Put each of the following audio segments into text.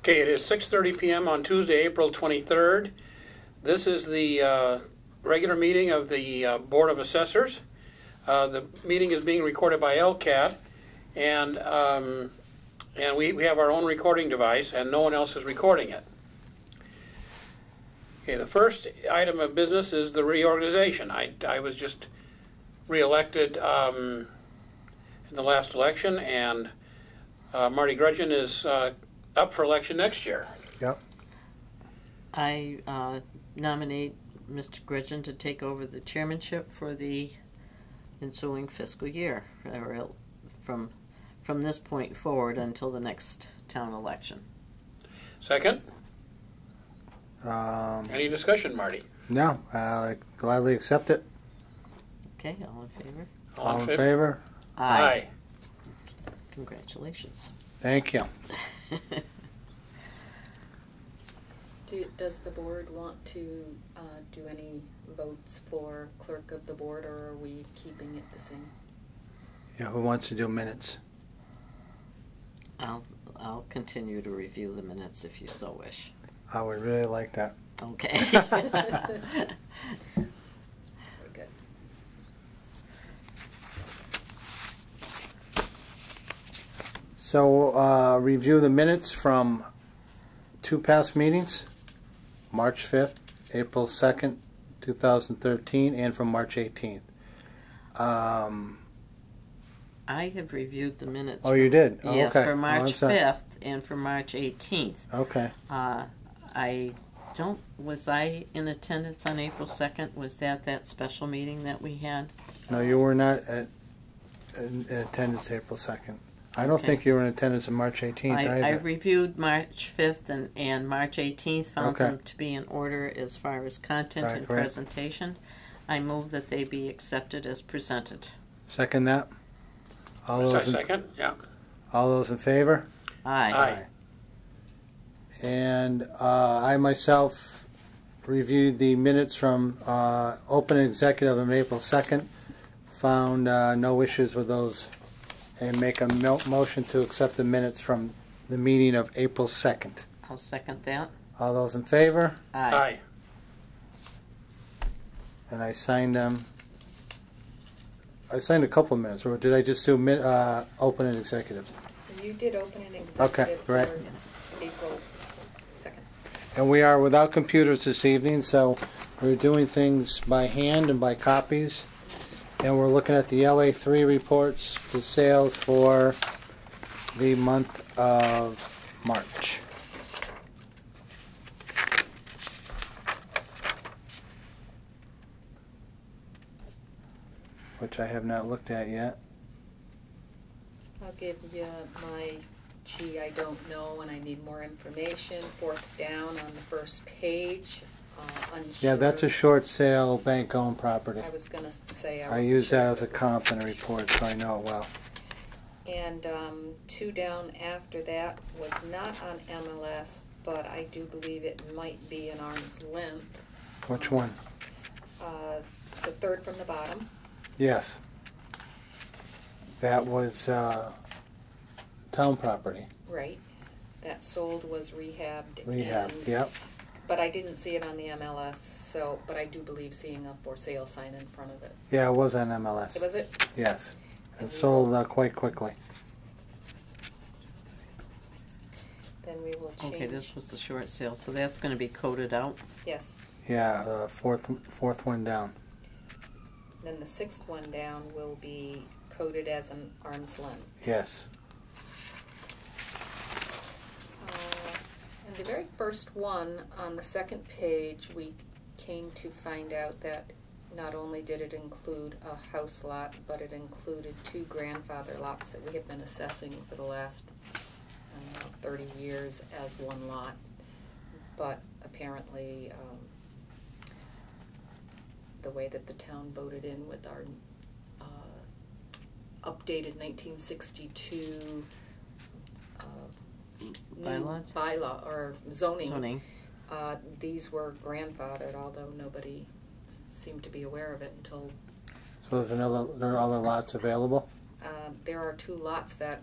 Okay, it is 6:30 p.m. on Tuesday, April 23rd. This is the regular meeting of the Board of Assessors. The meeting is being recorded by LCAT, and we have our own recording device, and no one else is recording it. Okay, the first item of business is the reorganization. I was just reelected in the last election, and Marty Grudgeon is up for election next year. Yep. I nominate Mr. Grudgeon to take over the chairmanship for the ensuing fiscal year, or from this point forward until the next town election. Second? Any discussion, Marty? No, I gladly accept it. Okay, all in favor? All in favor? Aye. Congratulations. Thank you. Does the board want to do any votes for clerk of the board, or are we keeping it the same? Yeah, who wants to do minutes? I'll continue to review the minutes if you so wish. I would really like that. Okay. Very good. So, review the minutes from two past meetings, March 5th, April 2nd, 2013, and from March 18th. I have reviewed the minutes. Oh, you did? Oh, yes, okay. for March I'm sorry. 5th and for March 18th. Okay. Was I in attendance on April 2nd? Was that special meeting that we had? No, you were not in attendance April 2nd. I don't think you were in attendance on March 18th either. I reviewed March 5th and March 18th, found Okay. them to be in order as far as content and Right. presentation. I move that they be accepted as presented. Second that? All those Second? Yeah. All those in favor? Aye. Aye. And I myself reviewed the minutes from open executive on April 2nd, found no issues with those, and make a motion to accept the minutes from the meeting of April 2nd. I'll second that. All those in favor? Aye. And I signed them. I signed a couple of minutes, or did I just do open and executive? You did open an executive Okay, right. for April 2nd. And we are without computers this evening, so we're doing things by hand and by copies. And we're looking at the LA3 reports, the sales for the month of March. Which I have not looked at yet. I'll give you my I don't know and I need more information. Fourth down on the first page. Unsure. Yeah, that's a short sale, bank-owned property. I was going to say I use that as a comp in a report, so I know it well. And two down after that was not on MLS, but I do believe it might be an arm's length. Which one? The third from the bottom. Yes. That was town property. Right. That sold was rehabbed. Rehab, yep. But I didn't see it on the MLS, so, but I do believe seeing a for sale sign in front of it. Yeah, it was on MLS. Was it? Yes. And It we sold will- quite quickly. Then we will change. Okay, this was the short sale, so that's going to be coded out. Yes. Yeah, fourth one down. Then the sixth one down will be coded as an arm's length. Yes. And the very first one on the second page, we came to find out that not only did it include a house lot, but it included two grandfather lots that we have been assessing for the last 30 years as one lot. But apparently, the way that the town voted in with our updated 1962 Bylaws? bylaw or zoning. Zoning. These were grandfathered, although nobody seemed to be aware of it until. So there are other lots available? There are two lots that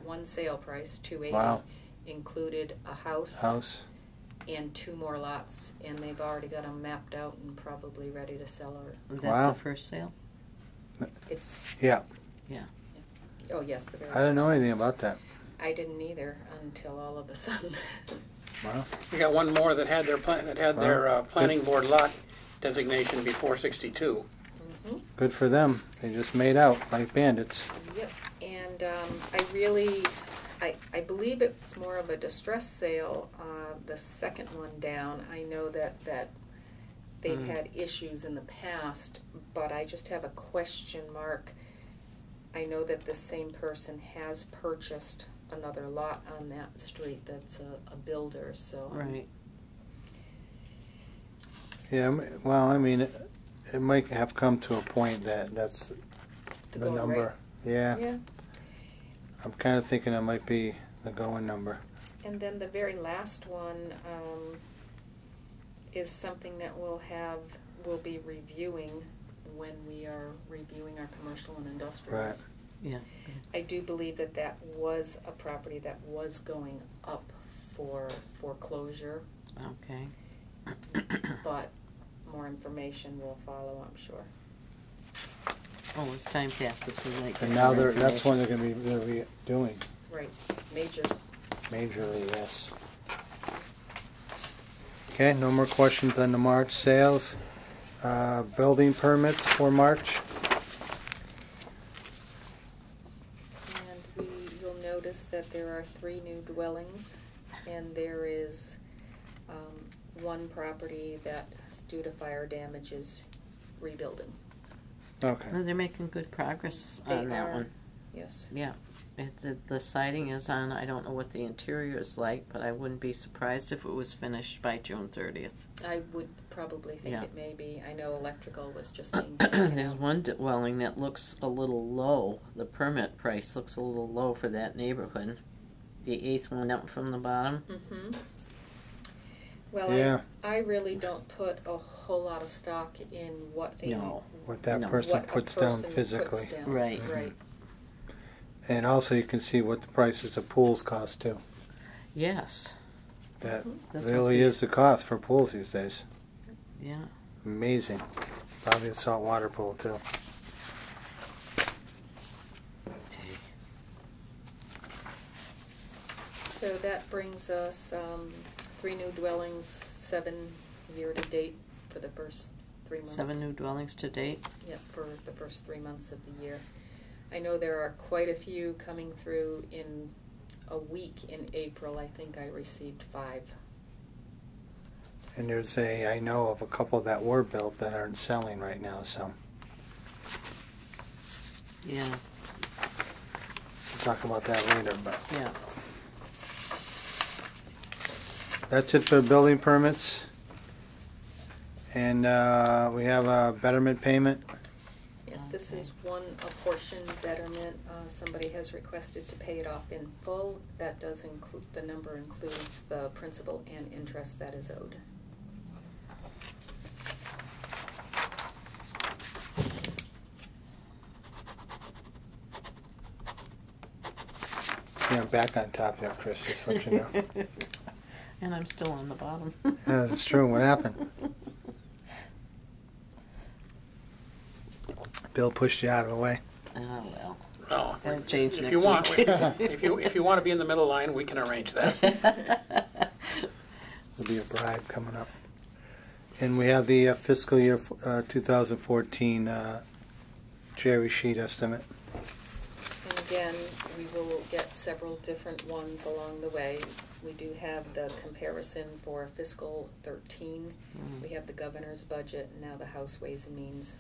one sale price, $280, Wow. included a house and 2 more lots, and they've already got them mapped out and probably ready to sell. Or That's Wow. the first sale? it's Yeah. oh yes, the very. I didn't know first. anything about that. I didn't either until all of a sudden. Wow. We got one more that had their planning board lot designation before 62. Mm-hmm. Good for them. They just made out like bandits. Yep, and I believe it's more of a distress sale. The second one down, I know that they've had issues in the past, but I just have a question mark. I know that the same person has purchased another lot on that street that's a builder, so. Right. Yeah, well, I mean, it might have come to a point that that's The the going number. rate. Yeah. Yeah. I'm kind of thinking it might be the going number. And then the very last one is something that we'll be reviewing when we are reviewing our commercial and industrial. Right. Yeah. I do believe that was a property that was going up for foreclosure, Okay. but more information will follow, I'm sure. Oh, as time passes, we might get And now more that's when information. they're going to be doing Right, major. majorly, yes. Okay, no more questions on the March sales. Building permits for March. And you'll notice that there are 3 new dwellings, and there is 1 property that, due to fire damage, is rebuilding. Okay. No, they're making good progress They on that are. one. Yes. Yeah. The siding is on. I don't know what the interior is like, but I wouldn't be surprised if it was finished by June 30th. I would probably think Yeah. it may be. I know electrical was just being taken There's out. one dwelling that looks a little low. The permit price looks a little low for that neighborhood. The 8th one up from the bottom. Mm-hmm. Well, Yeah. I really don't put a whole lot of stock in what a No. What that No. person what a puts down person physically. puts down. Right. Right. And also you can see what the prices of pools cost too. Yes. That This really must is the cost for pools these days. be, yeah. Amazing. Probably a saltwater pool too. So that brings us 3 new dwellings, 7 year to date for the first 3 months. 7 new dwellings to date. Yep, for the first 3 months of the year. I know there are quite a few coming through in a week in April. I think I received 5. And I know of a couple that were built that aren't selling right now, so Yeah. we'll talk about that later, but Yeah. that's it for the building permits. And we have a betterment payment. Yes, this Okay. is a portion betterment. Somebody has requested to pay it off in full. That does include, the number includes the principal and interest that is owed. Yeah, I'm back on top there, Chris, just to let you know. And I'm still on the bottom. Yeah, that's true. What happened? Bill pushed you out of the way. Oh, well. No, That'll change if next you want, week. if you want to be in the middle line, we can arrange that. There'll be a bribe coming up. And we have the fiscal year 2014 cherry sheet estimate. And again, we will get several different ones along the way. We do have the comparison for fiscal 13. We have the governor's budget, and now the House Ways and Means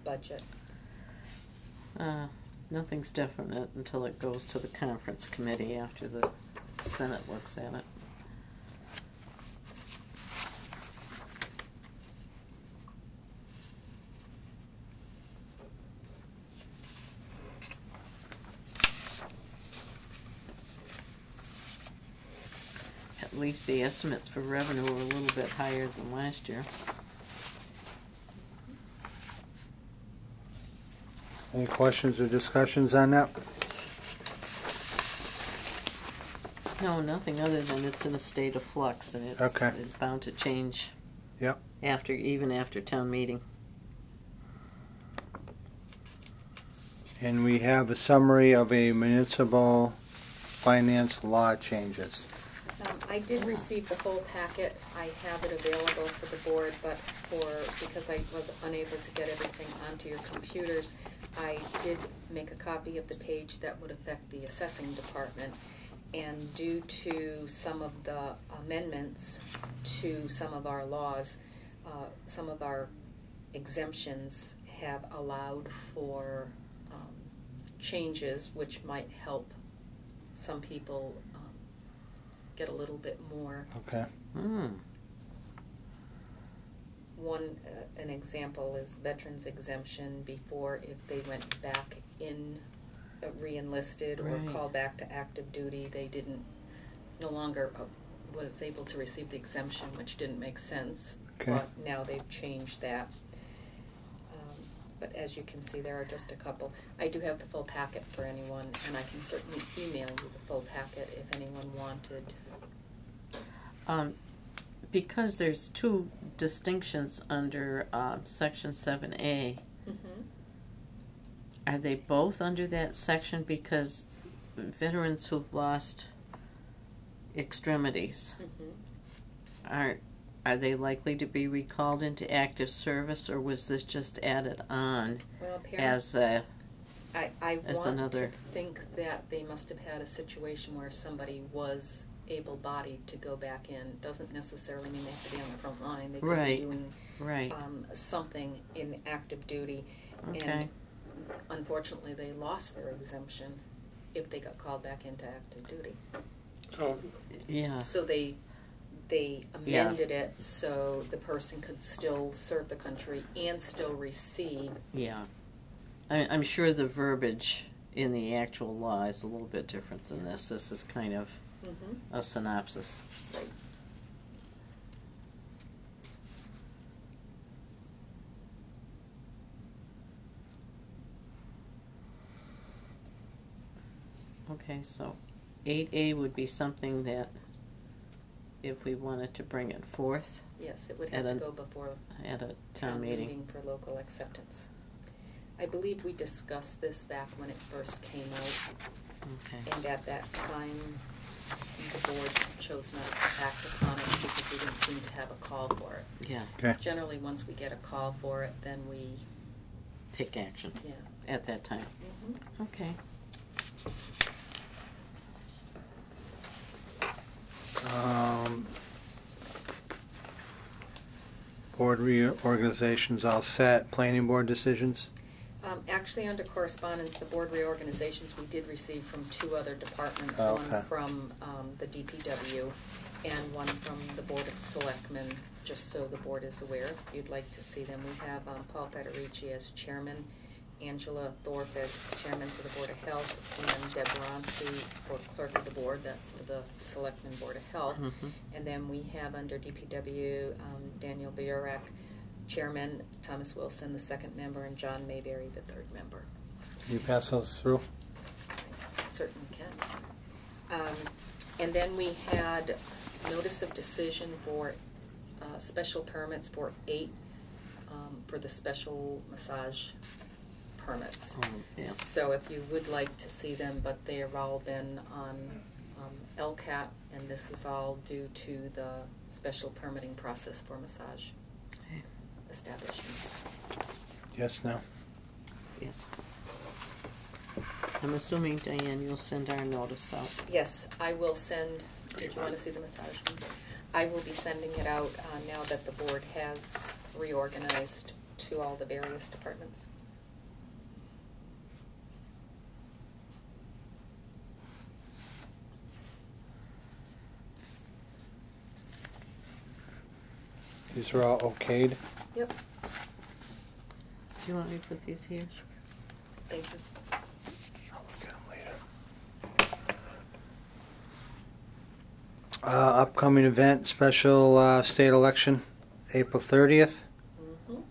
budget. Nothing's definite until it goes to the conference committee after the Senate looks at it. At least the estimates for revenue are a little bit higher than last year. Any questions or discussions on that? No, nothing other than it's in a state of flux, and Okay. it's bound to change. Yep. Even after town meeting. And we have a summary of a municipal finance law changes. I did receive the whole packet. I have it available for the board, but because I was unable to get everything onto your computers, I did make a copy of the page that would affect the assessing department. And due to some of the amendments to some of our laws, some of our exemptions have allowed for changes which might help some people get a little bit more. Okay. An example is veterans exemption before, if they went back in, re-enlisted or Right. called back to active duty, they no longer was able to receive the exemption, which didn't make sense. Okay. But now they've changed that. But as you can see, there are just a couple. I do have the full packet for anyone, and I can certainly email you the full packet if anyone wanted. Because there's two distinctions under Section 7A, Mm-hmm. are they both under that section? Because veterans who've lost extremities, Mm-hmm. are they likely to be recalled into active service, or was this just added on Well, apparently, as a... I as want another- to think that they must have had a situation where somebody was able-bodied to go back in. Doesn't necessarily mean they have to be on the front line. They could Right. be doing Right. something in active duty. Okay. And unfortunately, they lost their exemption if they got called back into active duty. So, Yeah. So they amended it so the person could still serve the country and still receive. Yeah. I'm sure the verbiage in the actual law is a little bit different than this. This is kind of Mm-hmm. a synopsis. Right. Okay, so 8A would be something that if we wanted to bring it forth Yes, it would have At to a go before at a town meeting. for local acceptance. I believe we discussed this back when it first came out, Okay. and at that time, the board chose not to act upon it because we didn't seem to have a call for it. Yeah, Okay. Generally, once we get a call for it, then we, take action yeah. at that time. Mhm. Okay. Board reorganizations all set. Planning board decisions. Actually, under correspondence, the board reorganizations we did receive from two other departments. Oh, okay. One from the DPW and one from the Board of Selectmen, just so the board is aware. If you'd like to see them, we have Paul Federici as chairman, Angela Thorpe as chairman for the Board of Health, and Deb Ronski for clerk of the board. That's for the Selectmen Board of Health. Mhm. And then we have under DPW Daniel Biorek, chairman, Thomas Wilson, the second member, and John Mayberry, the third member. Can you pass those through? Certainly can. And then we had notice of decision for special permits for 8 for the special massage permits. Yeah. So if you would like to see them, but they have all been on LCAT, and this is all due to the special permitting process for massage Okay. establishments. Yes, no. Yes. I'm assuming, Diane, you'll send our notice out. Yes, I will send, did you want to see the massage ones? I will be sending it out now that the board has reorganized to all the various departments. These are all okayed. Yep, Do you want me to put these here? thank you. I'll look at them later. Upcoming event, special state election, April 30th. Mhm.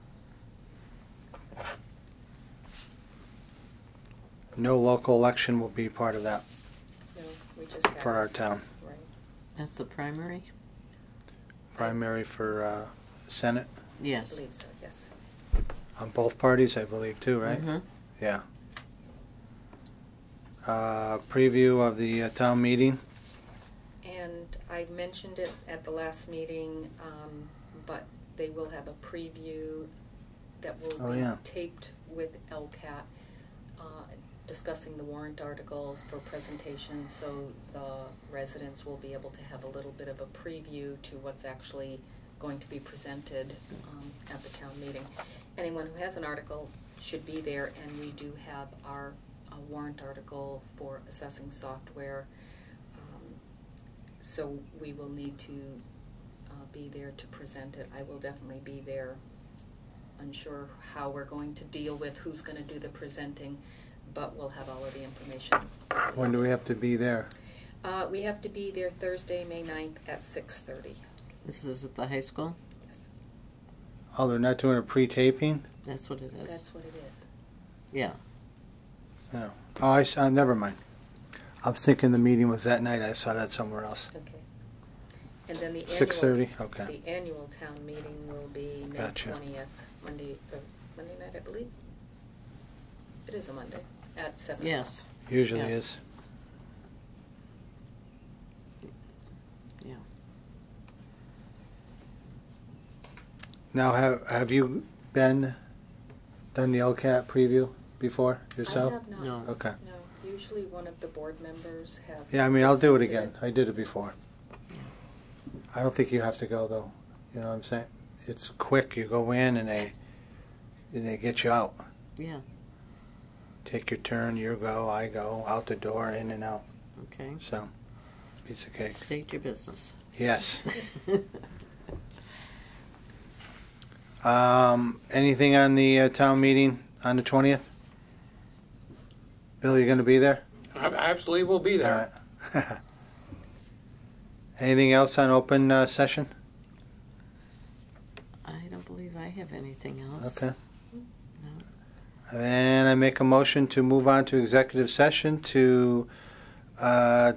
No local election will be part of that No, we just got for our it. town. That's the primary? Primary for Senate I Yes. believe so, yes. on both parties, I believe, too, right? Mhm. Yeah. Preview of the town meeting. And I mentioned it at the last meeting, but they will have a preview that will Oh, be yeah. taped with LCAT, discussing the warrant articles for presentation, so the residents will be able to have a little bit of a preview to what's actually going to be presented at the town meeting. Anyone who has an article should be there, and we do have our warrant article for assessing software. So we will need to be there to present it. I will definitely be there. Unsure how we're going to deal with who's going to do the presenting, but we'll have all of the information. When do we have to be there? We have to be there Thursday, May 9th at 6:30. This is at the high school? Yes, Oh, they're not doing a pre-taping? That's what it is. that's what it is. Yeah. No. Oh, never mind. I was thinking the meeting was that night. I saw that somewhere else. Okay. And then the 6:30, okay. The annual town meeting will be May Gotcha. 20th, Monday night, I believe. It is a Monday at 7 o'clock. Yes. Usually Yes. is. Yeah. Now, have you done the LCAT preview before yourself? I have not. No. Okay. No, usually one of the board members have. Yeah, I mean, I'll do it presented again. I did it before. I don't think you have to go, though. You know what I'm saying? It's quick. You go in and they get you out. Yeah. Take your turn, you go, I go, out the door, in and out. Okay. So, piece of cake. State your business. Yes. Anything on the town meeting on the 20th? Bill, you going to be there? I absolutely will be there. All right. Anything else on open session? I don't believe I have anything else. Okay. No. And I make a motion to move on to executive session to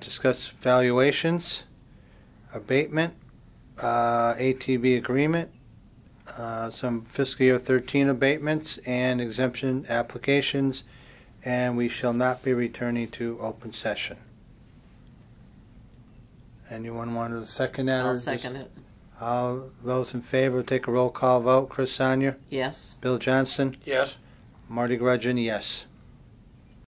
discuss valuations, abatement, ATB agreement, some fiscal year 13 abatements and exemption applications, and we shall not be returning to open session. Anyone want to second that? I'll or just- second it. All those in favor, take a roll call vote. Chris Sonnier, Yes. Bill Johnston, Yes. Marty Grudgeon, yes.